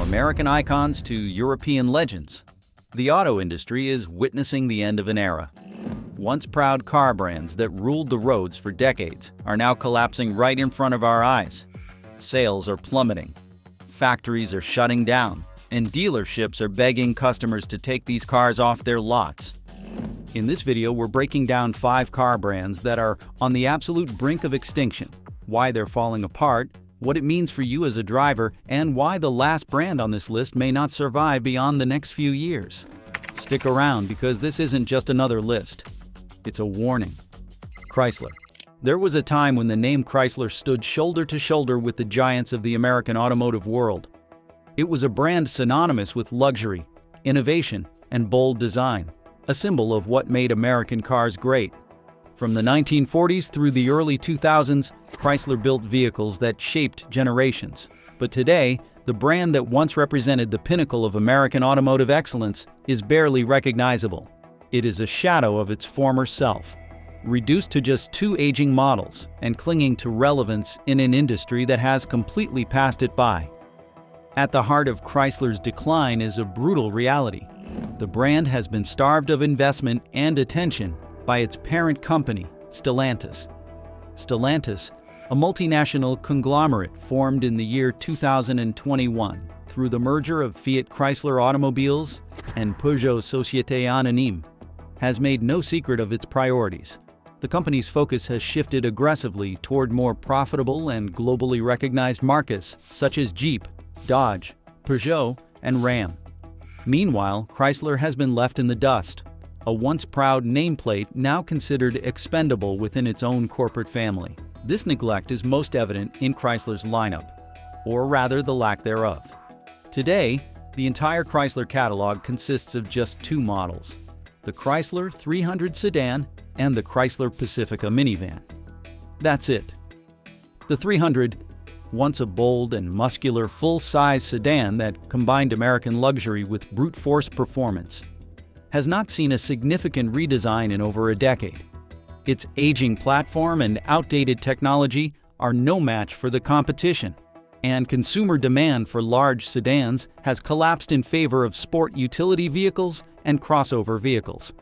American icons to European legends, the auto industry is witnessing the end of an era. Once proud car brands that ruled the roads for decades are now collapsing right in front of our eyes. Sales are plummeting, factories are shutting down, and dealerships are begging customers to take these cars off their lots. In this video, we're breaking down 5 car brands that are on the absolute brink of extinction, why they're falling apart, what it means for you as a driver, and why the last brand on this list may not survive beyond the next few years. Stick around because this isn't just another list. It's a warning. Chrysler. There was a time when the name Chrysler stood shoulder to shoulder with the giants of the American automotive world. It was a brand synonymous with luxury, innovation, and bold design, a symbol of what made American cars great. From the 1940s through the early 2000s, Chrysler built vehicles that shaped generations. But today, the brand that once represented the pinnacle of American automotive excellence is barely recognizable. It is a shadow of its former self, reduced to just 2 aging models and clinging to relevance in an industry that has completely passed it by. At the heart of Chrysler's decline is a brutal reality. The brand has been starved of investment and attention by its parent company, Stellantis. Stellantis, a multinational conglomerate formed in the year 2021 through the merger of Fiat Chrysler Automobiles and Peugeot Société Anonyme, has made no secret of its priorities. The company's focus has shifted aggressively toward more profitable and globally recognized markets such as Jeep, Dodge, Peugeot, and Ram. Meanwhile, Chrysler has been left in the dust, a once proud nameplate now considered expendable within its own corporate family. This neglect is most evident in Chrysler's lineup, or rather the lack thereof. Today, the entire Chrysler catalog consists of just 2 models, the Chrysler 300 sedan and the Chrysler Pacifica minivan. That's it. The 300, once a bold and muscular full-size sedan that combined American luxury with brute force performance, has not seen a significant redesign in over a decade. Its aging platform and outdated technology are no match for the competition, and consumer demand for large sedans has collapsed in favor of sport utility vehicles and crossover vehicles.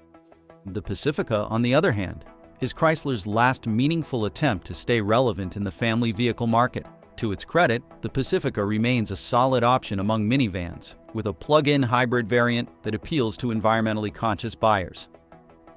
The Pacifica, on the other hand, is Chrysler's last meaningful attempt to stay relevant in the family vehicle market. To its credit, the Pacifica remains a solid option among minivans, with a plug-in hybrid variant that appeals to environmentally conscious buyers.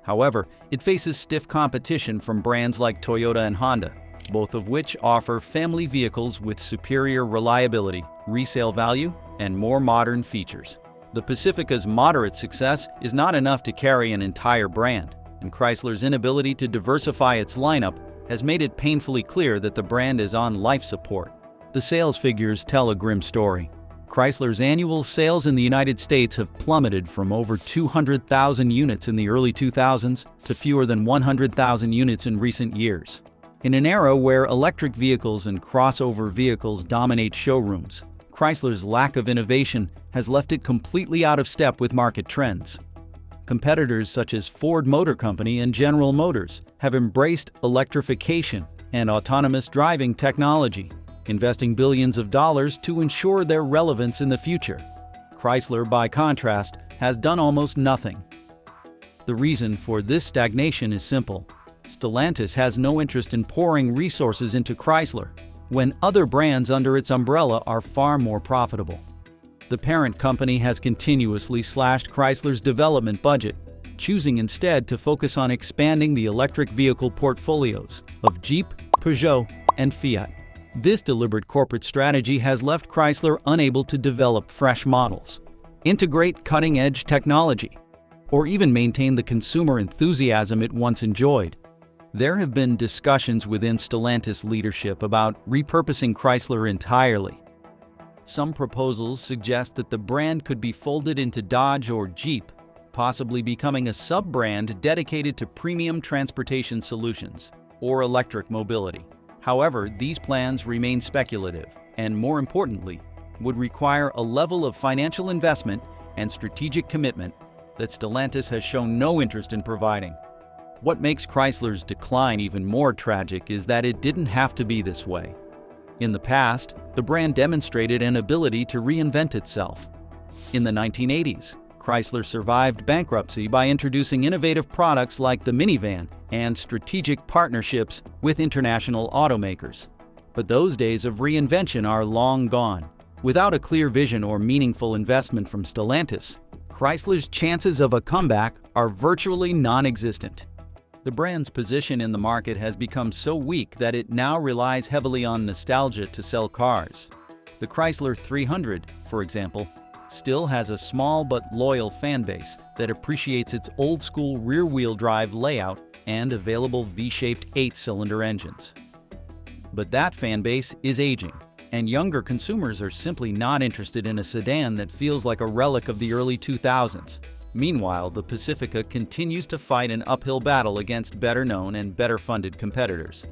However, it faces stiff competition from brands like Toyota and Honda, both of which offer family vehicles with superior reliability, resale value, and more modern features. The Pacifica's moderate success is not enough to carry an entire brand, and Chrysler's inability to diversify its lineup has made it painfully clear that the brand is on life support. The sales figures tell a grim story. Chrysler's annual sales in the United States have plummeted from over 200,000 units in the early 2000s to fewer than 100,000 units in recent years. In an era where electric vehicles and crossover vehicles dominate showrooms, Chrysler's lack of innovation has left it completely out of step with market trends. Competitors such as Ford Motor Company and General Motors have embraced electrification and autonomous driving technology, investing billions of dollars to ensure their relevance in the future. Chrysler, by contrast, has done almost nothing. The reason for this stagnation is simple. Stellantis has no interest in pouring resources into Chrysler, when other brands under its umbrella are far more profitable. The parent company has continuously slashed Chrysler's development budget, choosing instead to focus on expanding the electric vehicle portfolios of Jeep, Peugeot, and Fiat. This deliberate corporate strategy has left Chrysler unable to develop fresh models, integrate cutting-edge technology, or even maintain the consumer enthusiasm it once enjoyed. There have been discussions within Stellantis leadership about repurposing Chrysler entirely. Some proposals suggest that the brand could be folded into Dodge or Jeep, possibly becoming a sub-brand dedicated to premium transportation solutions or electric mobility. However, these plans remain speculative and, more importantly, would require a level of financial investment and strategic commitment that Stellantis has shown no interest in providing. What makes Chrysler's decline even more tragic is that it didn't have to be this way. In the past, the brand demonstrated an ability to reinvent itself. In the 1980s, Chrysler survived bankruptcy by introducing innovative products like the minivan and strategic partnerships with international automakers. But those days of reinvention are long gone. Without a clear vision or meaningful investment from Stellantis, Chrysler's chances of a comeback are virtually non-existent. The brand's position in the market has become so weak that it now relies heavily on nostalgia to sell cars. The Chrysler 300, for example, still has a small but loyal fan base that appreciates its old-school rear-wheel drive layout and available V-shaped 8-cylinder engines. But that fan base is aging, and younger consumers are simply not interested in a sedan that feels like a relic of the early 2000s. Meanwhile, the Pacifica continues to fight an uphill battle against better-known and better-funded competitors.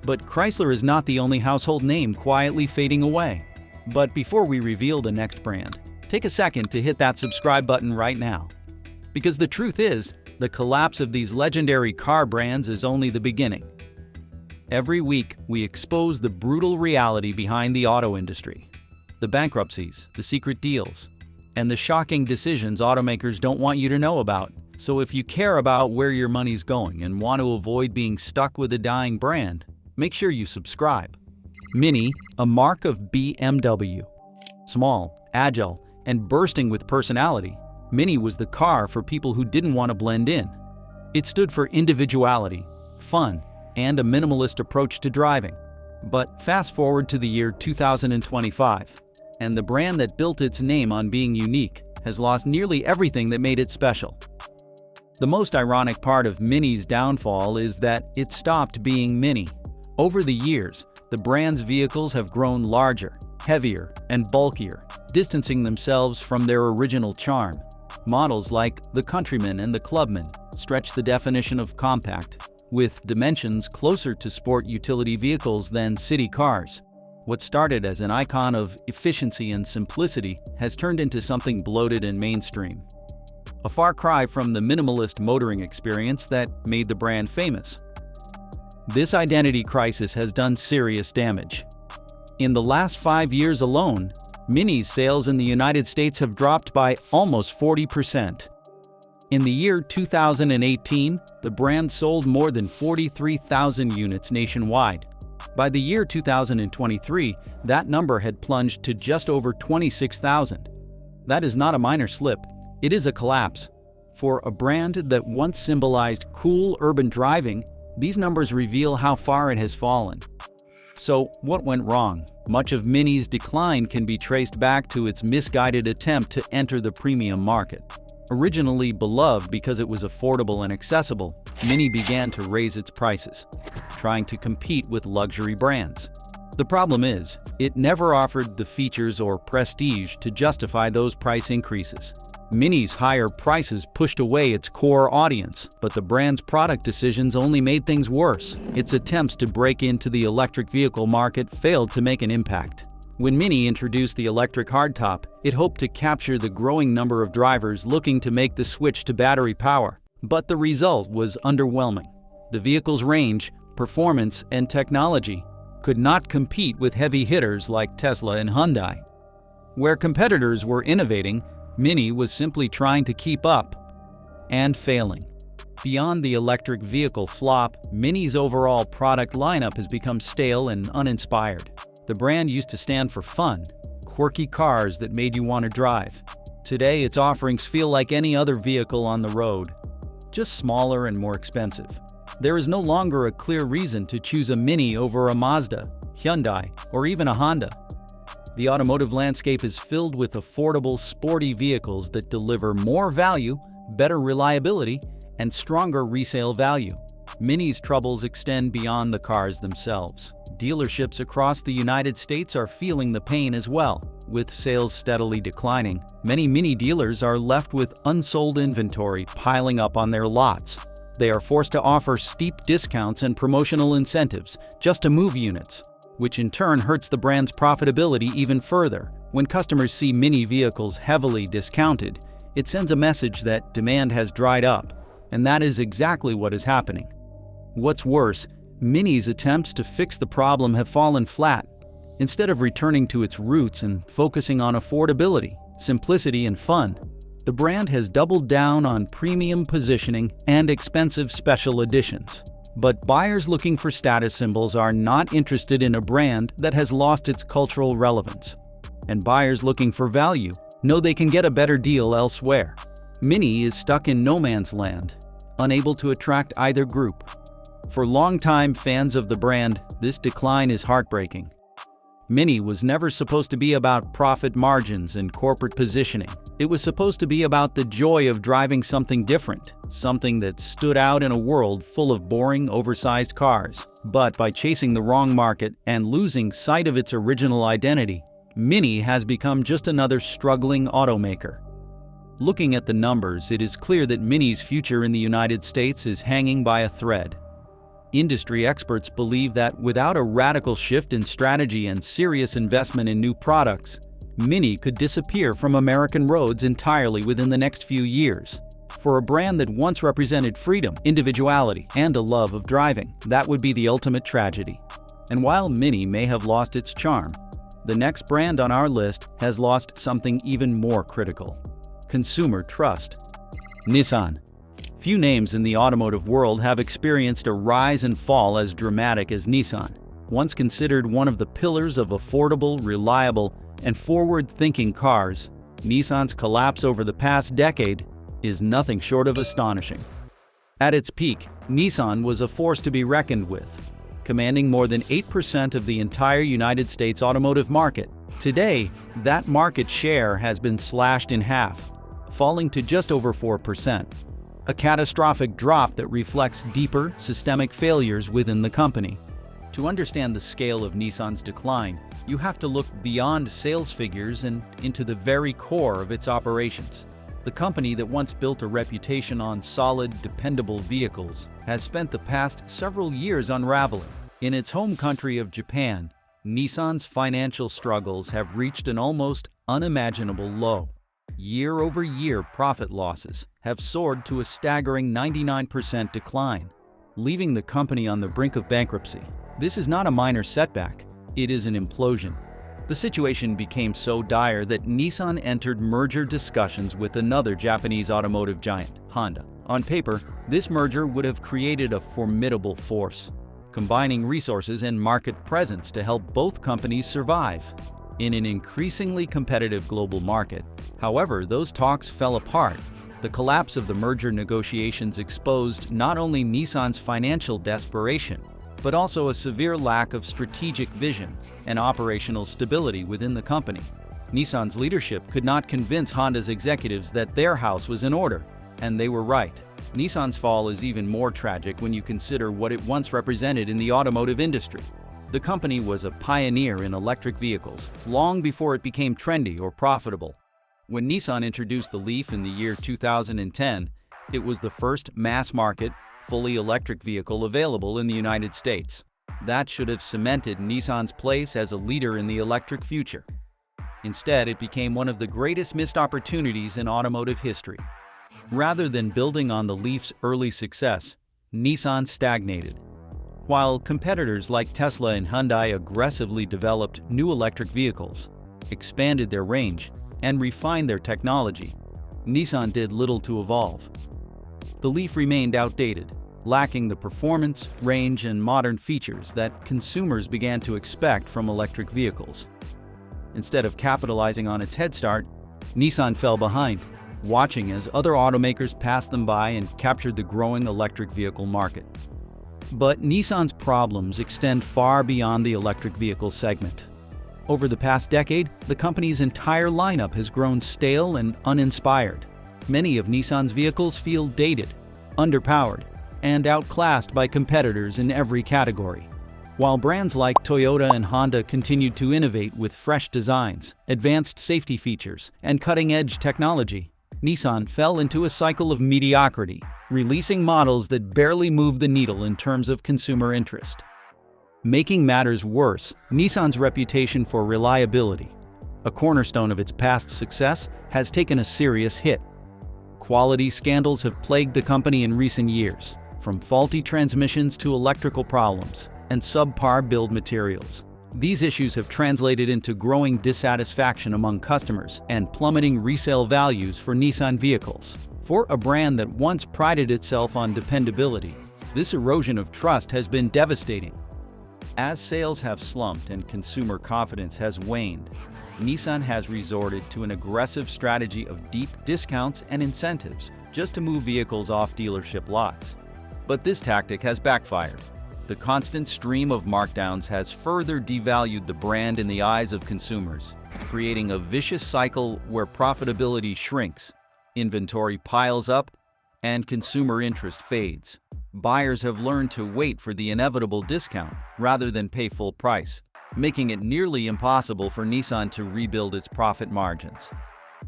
But Chrysler is not the only household name quietly fading away. But before we reveal the next brand, take a second to hit that subscribe button right now. Because the truth is, the collapse of these legendary car brands is only the beginning. Every week, we expose the brutal reality behind the auto industry. The bankruptcies, the secret deals, and the shocking decisions automakers don't want you to know about. So if you care about where your money's going and want to avoid being stuck with a dying brand, make sure you subscribe. Mini, a mark of BMW. Small, agile, and bursting with personality, Mini was the car for people who didn't want to blend in. It stood for individuality, fun, and a minimalist approach to driving. But fast forward to the year 2025, and the brand that built its name on being unique has lost nearly everything that made it special. The most ironic part of Mini's downfall is that it stopped being Mini. Over the years, the brand's vehicles have grown larger, heavier, and bulkier, distancing themselves from their original charm. Models like the Countryman and the Clubman stretch the definition of compact, with dimensions closer to sport utility vehicles than city cars. What started as an icon of efficiency and simplicity has turned into something bloated and mainstream. A far cry from the minimalist motoring experience that made the brand famous. This identity crisis has done serious damage. In the last 5 years alone, Mini's sales in the United States have dropped by almost 40%. In the year 2018, the brand sold more than 43,000 units nationwide. By the year 2023, that number had plunged to just over 26,000. That is not a minor slip, it is a collapse. For a brand that once symbolized cool urban driving, these numbers reveal how far it has fallen. So, what went wrong? Much of Mini's decline can be traced back to its misguided attempt to enter the premium market. Originally beloved because it was affordable and accessible, Mini began to raise its prices, trying to compete with luxury brands. The problem is, it never offered the features or prestige to justify those price increases. Mini's higher prices pushed away its core audience, but the brand's product decisions only made things worse. Its attempts to break into the electric vehicle market failed to make an impact. When Mini introduced the electric hardtop, it hoped to capture the growing number of drivers looking to make the switch to battery power. But the result was underwhelming. The vehicle's range, performance, and technology could not compete with heavy hitters like Tesla and Hyundai. Where competitors were innovating, Mini was simply trying to keep up and failing. Beyond the electric vehicle flop, Mini's overall product lineup has become stale and uninspired. The brand used to stand for fun, quirky cars that made you want to drive. Today, its offerings feel like any other vehicle on the road, just smaller and more expensive. There is no longer a clear reason to choose a Mini over a Mazda, Hyundai, or even a Honda. The automotive landscape is filled with affordable, sporty vehicles that deliver more value, better reliability, and stronger resale value. Mini's troubles extend beyond the cars themselves. Dealerships across the United States are feeling the pain as well. With sales steadily declining, many Mini dealers are left with unsold inventory piling up on their lots. They are forced to offer steep discounts and promotional incentives just to move units, which in turn hurts the brand's profitability even further. When customers see Mini vehicles heavily discounted, it sends a message that demand has dried up, and that is exactly what is happening. What's worse, Mini's attempts to fix the problem have fallen flat. Instead of returning to its roots and focusing on affordability, simplicity, and fun, the brand has doubled down on premium positioning and expensive special editions. But buyers looking for status symbols are not interested in a brand that has lost its cultural relevance. And buyers looking for value know they can get a better deal elsewhere. Mini is stuck in no man's land, unable to attract either group. For longtime fans of the brand, this decline is heartbreaking. Mini was never supposed to be about profit margins and corporate positioning. It was supposed to be about the joy of driving something different, something that stood out in a world full of boring, oversized cars. But by chasing the wrong market and losing sight of its original identity, Mini has become just another struggling automaker. Looking at the numbers, it is clear that Mini's future in the United States is hanging by a thread. Industry experts believe that without a radical shift in strategy and serious investment in new products, Mini could disappear from American roads entirely within the next few years. For a brand that once represented freedom, individuality, and a love of driving, that would be the ultimate tragedy. And while Mini may have lost its charm, the next brand on our list has lost something even more critical: consumer trust. Nissan. Few names in the automotive world have experienced a rise and fall as dramatic as Nissan. Once considered one of the pillars of affordable, reliable, and forward-thinking cars, Nissan's collapse over the past decade is nothing short of astonishing. At its peak, Nissan was a force to be reckoned with, commanding more than 8% of the entire United States automotive market. Today, that market share has been slashed in half, falling to just over 4%. A catastrophic drop that reflects deeper, systemic failures within the company. To understand the scale of Nissan's decline, you have to look beyond sales figures and into the very core of its operations. The company that once built a reputation on solid, dependable vehicles has spent the past several years unraveling. In its home country of Japan, Nissan's financial struggles have reached an almost unimaginable low. Year-over-year profit losses have soared to a staggering 99% decline, leaving the company on the brink of bankruptcy. This is not a minor setback, it is an implosion. The situation became so dire that Nissan entered merger discussions with another Japanese automotive giant, Honda. On paper, this merger would have created a formidable force, combining resources and market presence to help both companies survive in an increasingly competitive global market. However, those talks fell apart. The collapse of the merger negotiations exposed not only Nissan's financial desperation, but also a severe lack of strategic vision and operational stability within the company. Nissan's leadership could not convince Honda's executives that their house was in order, and they were right. Nissan's fall is even more tragic when you consider what it once represented in the automotive industry. The company was a pioneer in electric vehicles, long before it became trendy or profitable. When Nissan introduced the Leaf in the year 2010, it was the first mass-market, fully electric vehicle available in the United States. That should have cemented Nissan's place as a leader in the electric future. Instead, it became one of the greatest missed opportunities in automotive history. Rather than building on the Leaf's early success, Nissan stagnated. While competitors like Tesla and Hyundai aggressively developed new electric vehicles, expanded their range, and refined their technology, Nissan did little to evolve. The Leaf remained outdated, lacking the performance, range, and modern features that consumers began to expect from electric vehicles. Instead of capitalizing on its head start, Nissan fell behind, watching as other automakers passed them by and captured the growing electric vehicle market. But Nissan's problems extend far beyond the electric vehicle segment. Over the past decade, the company's entire lineup has grown stale and uninspired. Many of Nissan's vehicles feel dated, underpowered, and outclassed by competitors in every category. While brands like Toyota and Honda continued to innovate with fresh designs, advanced safety features, and cutting-edge technology, Nissan fell into a cycle of mediocrity, releasing models that barely moved the needle in terms of consumer interest. Making matters worse, Nissan's reputation for reliability, a cornerstone of its past success, has taken a serious hit. Quality scandals have plagued the company in recent years, from faulty transmissions to electrical problems and subpar build materials. These issues have translated into growing dissatisfaction among customers and plummeting resale values for Nissan vehicles. For a brand that once prided itself on dependability, this erosion of trust has been devastating. As sales have slumped and consumer confidence has waned, Nissan has resorted to an aggressive strategy of deep discounts and incentives just to move vehicles off dealership lots. But this tactic has backfired. The constant stream of markdowns has further devalued the brand in the eyes of consumers, creating a vicious cycle where profitability shrinks, inventory piles up, and consumer interest fades. Buyers have learned to wait for the inevitable discount rather than pay full price, making it nearly impossible for Nissan to rebuild its profit margins.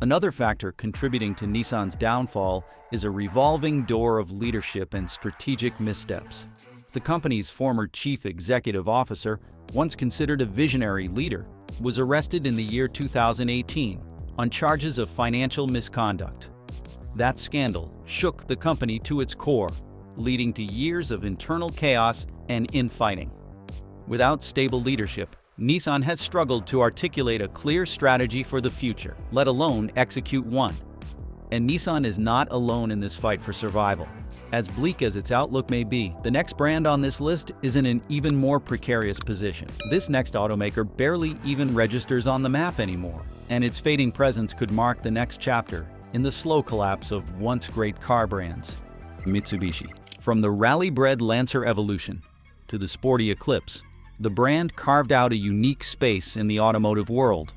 Another factor contributing to Nissan's downfall is a revolving door of leadership and strategic missteps. The company's former chief executive officer, once considered a visionary leader, was arrested in the year 2018 on charges of financial misconduct. That scandal shook the company to its core, leading to years of internal chaos and infighting. Without stable leadership, Nissan has struggled to articulate a clear strategy for the future, let alone execute one. And Nissan is not alone in this fight for survival. As bleak as its outlook may be, the next brand on this list is in an even more precarious position. This next automaker barely even registers on the map anymore, and its fading presence could mark the next chapter in the slow collapse of once great car brands. Mitsubishi. From the rally-bred Lancer Evolution to the sporty Eclipse, the brand carved out a unique space in the automotive world.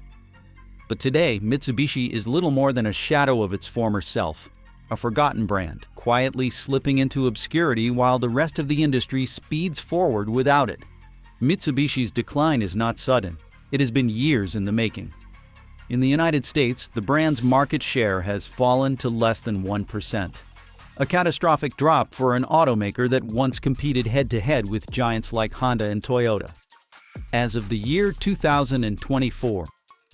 But today, Mitsubishi is little more than a shadow of its former self, a forgotten brand, quietly slipping into obscurity while the rest of the industry speeds forward without it. Mitsubishi's decline is not sudden. It has been years in the making. In the United States, the brand's market share has fallen to less than 1%. A catastrophic drop for an automaker that once competed head-to-head with giants like Honda and Toyota. As of the year 2024,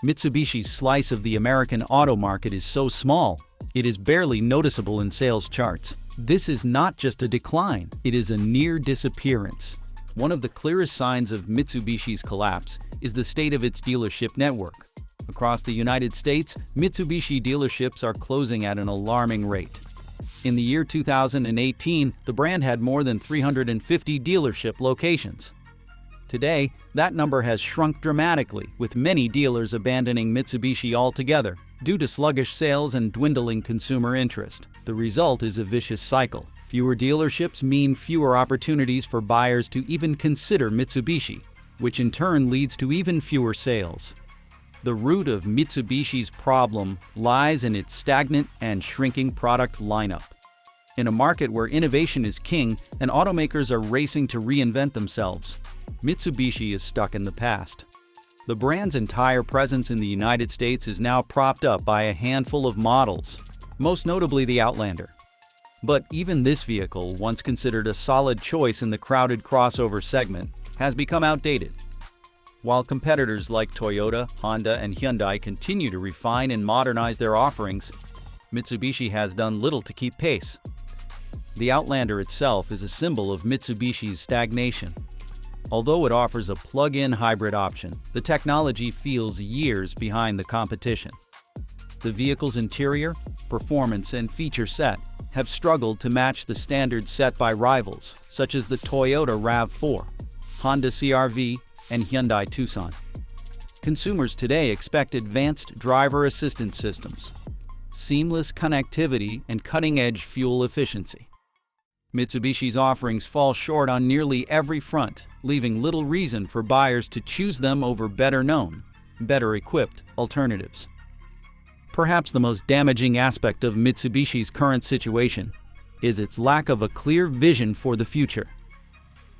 Mitsubishi's slice of the American auto market is so small, it is barely noticeable in sales charts. This is not just a decline, it is a near disappearance. One of the clearest signs of Mitsubishi's collapse is the state of its dealership network. Across the United States, Mitsubishi dealerships are closing at an alarming rate. In the year 2018, the brand had more than 350 dealership locations. Today, that number has shrunk dramatically, with many dealers abandoning Mitsubishi altogether due to sluggish sales and dwindling consumer interest. The result is a vicious cycle. Fewer dealerships mean fewer opportunities for buyers to even consider Mitsubishi, which in turn leads to even fewer sales. The root of Mitsubishi's problem lies in its stagnant and shrinking product lineup. In a market where innovation is king and automakers are racing to reinvent themselves, Mitsubishi is stuck in the past. The brand's entire presence in the United States is now propped up by a handful of models, most notably the Outlander. But even this vehicle, once considered a solid choice in the crowded crossover segment, has become outdated. While competitors like Toyota, Honda, and Hyundai continue to refine and modernize their offerings, Mitsubishi has done little to keep pace. The Outlander itself is a symbol of Mitsubishi's stagnation. Although it offers a plug-in hybrid option, the technology feels years behind the competition. The vehicle's interior, performance, and feature set have struggled to match the standards set by rivals, such as the Toyota RAV4, Honda CR-V, and Hyundai Tucson. Consumers today expect advanced driver assistance systems, seamless connectivity, and cutting-edge fuel efficiency. Mitsubishi's offerings fall short on nearly every front, leaving little reason for buyers to choose them over better-known, better-equipped alternatives. Perhaps the most damaging aspect of Mitsubishi's current situation is its lack of a clear vision for the future.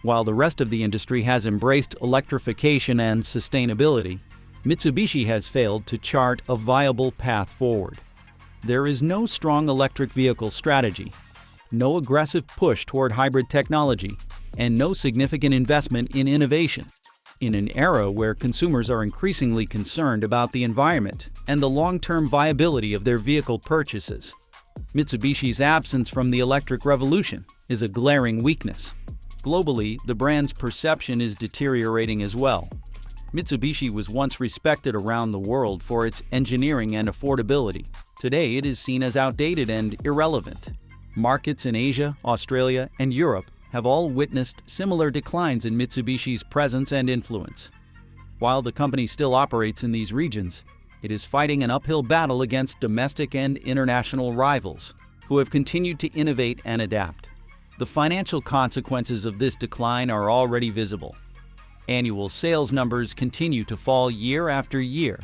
While the rest of the industry has embraced electrification and sustainability, Mitsubishi has failed to chart a viable path forward. There is no strong electric vehicle strategy, no aggressive push toward hybrid technology, and no significant investment in innovation. In an era where consumers are increasingly concerned about the environment and the long-term viability of their vehicle purchases, Mitsubishi's absence from the electric revolution is a glaring weakness. Globally, the brand's perception is deteriorating as well. Mitsubishi was once respected around the world for its engineering and affordability. Today, it is seen as outdated and irrelevant. Markets in Asia, Australia, and Europe have all witnessed similar declines in Mitsubishi's presence and influence. While the company still operates in these regions, it is fighting an uphill battle against domestic and international rivals, who have continued to innovate and adapt. The financial consequences of this decline are already visible. Annual sales numbers continue to fall year after year,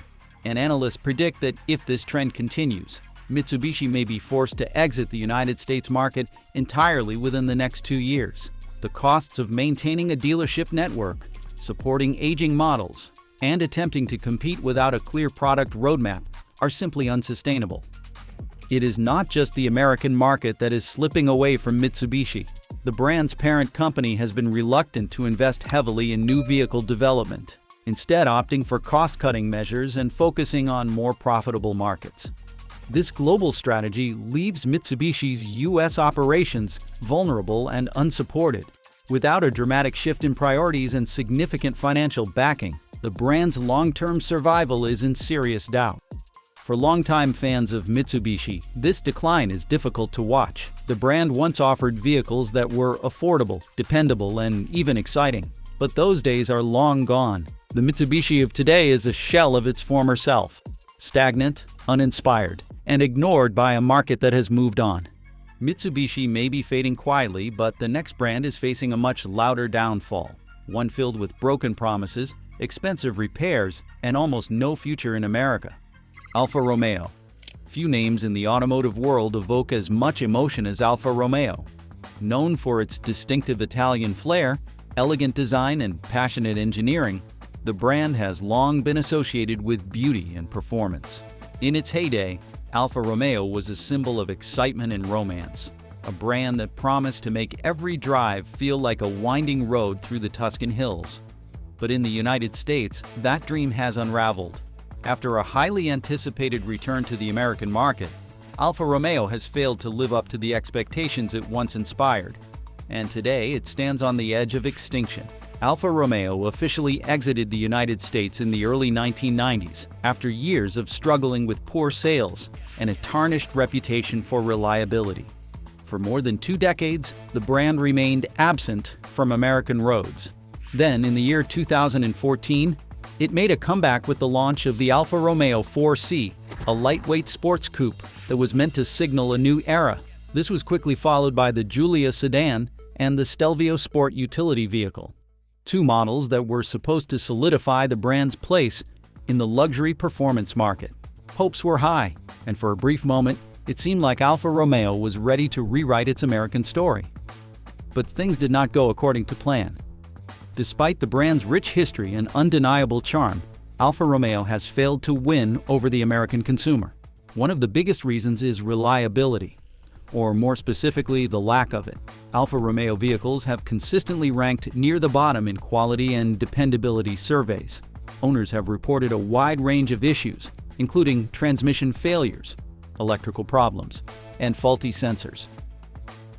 and analysts predict that if this trend continues, Mitsubishi may be forced to exit the United States market entirely within the next 2 years. The costs of maintaining a dealership network, supporting aging models, and attempting to compete without a clear product roadmap are simply unsustainable. It is not just the American market that is slipping away from Mitsubishi. The brand's parent company has been reluctant to invest heavily in new vehicle development, instead opting for cost-cutting measures and focusing on more profitable markets. This global strategy leaves Mitsubishi's U.S. operations vulnerable and unsupported. Without a dramatic shift in priorities and significant financial backing, the brand's long-term survival is in serious doubt. For longtime fans of Mitsubishi, this decline is difficult to watch. The brand once offered vehicles that were affordable, dependable, and even exciting. But those days are long gone. The Mitsubishi of today is a shell of its former self, stagnant, uninspired, and ignored by a market that has moved on. Mitsubishi may be fading quietly, but the next brand is facing a much louder downfall, one filled with broken promises, expensive repairs, and almost no future in America. Alfa Romeo. Few names in the automotive world evoke as much emotion as Alfa Romeo. Known for its distinctive Italian flair, elegant design, and passionate engineering, the brand has long been associated with beauty and performance. In its heyday, Alfa Romeo was a symbol of excitement and romance, a brand that promised to make every drive feel like a winding road through the Tuscan hills. But in the United States, that dream has unraveled. After a highly anticipated return to the American market, Alfa Romeo has failed to live up to the expectations it once inspired, and today it stands on the edge of extinction. Alfa Romeo officially exited the United States in the early 1990s after years of struggling with poor sales and a tarnished reputation for reliability. For more than 2 decades, the brand remained absent from American roads. Then, in the year 2014, it made a comeback with the launch of the Alfa Romeo 4C, a lightweight sports coupe that was meant to signal a new era. This was quickly followed by the Giulia sedan and the Stelvio Sport utility vehicle, 2 models that were supposed to solidify the brand's place in the luxury performance market. Hopes were high, and for a brief moment, it seemed like Alfa Romeo was ready to rewrite its American story. But things did not go according to plan. Despite the brand's rich history and undeniable charm, Alfa Romeo has failed to win over the American consumer. One of the biggest reasons is reliability, or more specifically, the lack of it. Alfa Romeo vehicles have consistently ranked near the bottom in quality and dependability surveys. Owners have reported a wide range of issues, including transmission failures, electrical problems, and faulty sensors.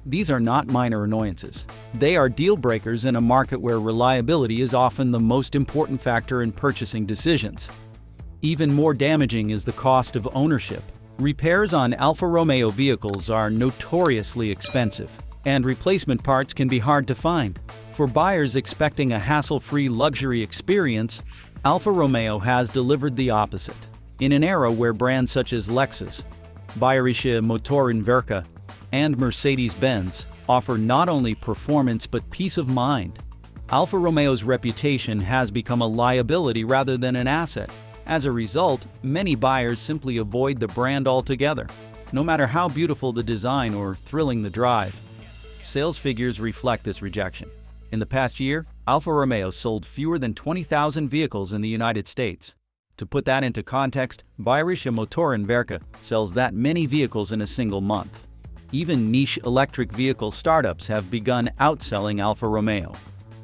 These are not minor annoyances. They are deal breakers in a market where reliability is often the most important factor in purchasing decisions. Even more damaging is the cost of ownership. Repairs on Alfa Romeo vehicles are notoriously expensive, and replacement parts can be hard to find. For buyers expecting a hassle-free luxury experience, Alfa Romeo has delivered the opposite. In an era where brands such as Lexus, Bayerische Motorenwerke, and Mercedes-Benz offer not only performance but peace of mind, Alfa Romeo's reputation has become a liability rather than an asset. As a result, many buyers simply avoid the brand altogether, no matter how beautiful the design or thrilling the drive. Sales figures reflect this rejection. In the past year, Alfa Romeo sold fewer than 20,000 vehicles in the United States. To put that into context, Bayerische Motorenwerke sells that many vehicles in a single month. Even niche electric vehicle startups have begun outselling Alfa Romeo,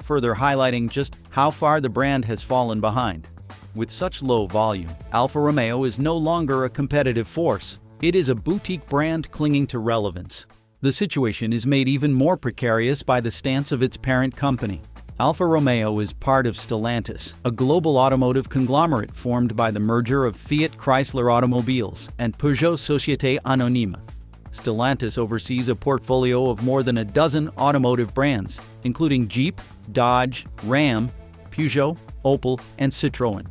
further highlighting just how far the brand has fallen behind. With such low volume, Alfa Romeo is no longer a competitive force. It is a boutique brand clinging to relevance. The situation is made even more precarious by the stance of its parent company. Alfa Romeo is part of Stellantis, a global automotive conglomerate formed by the merger of Fiat Chrysler Automobiles and Peugeot Société Anonyme. Stellantis oversees a portfolio of more than a dozen automotive brands, including Jeep, Dodge, Ram, Peugeot, Opel, and Citroën.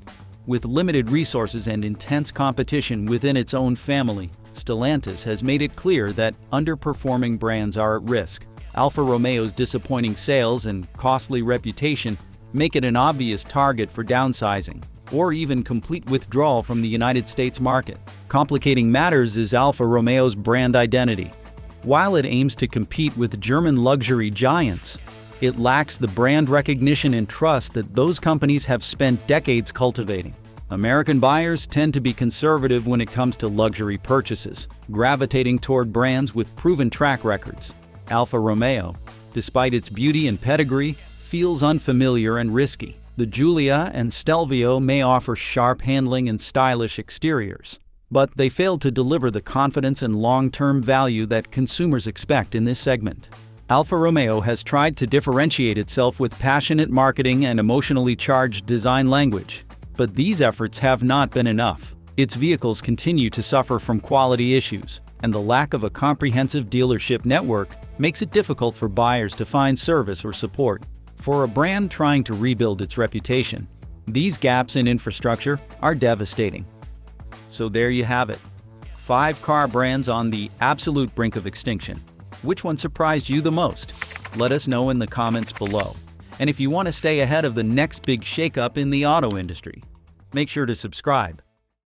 With limited resources and intense competition within its own family, Stellantis has made it clear that underperforming brands are at risk. Alfa Romeo's disappointing sales and costly reputation make it an obvious target for downsizing, or even complete withdrawal from the United States market. Complicating matters is Alfa Romeo's brand identity. While it aims to compete with German luxury giants, it lacks the brand recognition and trust that those companies have spent decades cultivating. American buyers tend to be conservative when it comes to luxury purchases, gravitating toward brands with proven track records. Alfa Romeo, despite its beauty and pedigree, feels unfamiliar and risky. The Giulia and Stelvio may offer sharp handling and stylish exteriors, but they fail to deliver the confidence and long-term value that consumers expect in this segment. Alfa Romeo has tried to differentiate itself with passionate marketing and emotionally charged design language, but these efforts have not been enough. Its vehicles continue to suffer from quality issues, and the lack of a comprehensive dealership network makes it difficult for buyers to find service or support. For a brand trying to rebuild its reputation, these gaps in infrastructure are devastating. So there you have it. 5 car brands on the absolute brink of extinction. Which one surprised you the most? Let us know in the comments below. And if you want to stay ahead of the next big shakeup in the auto industry, make sure to subscribe.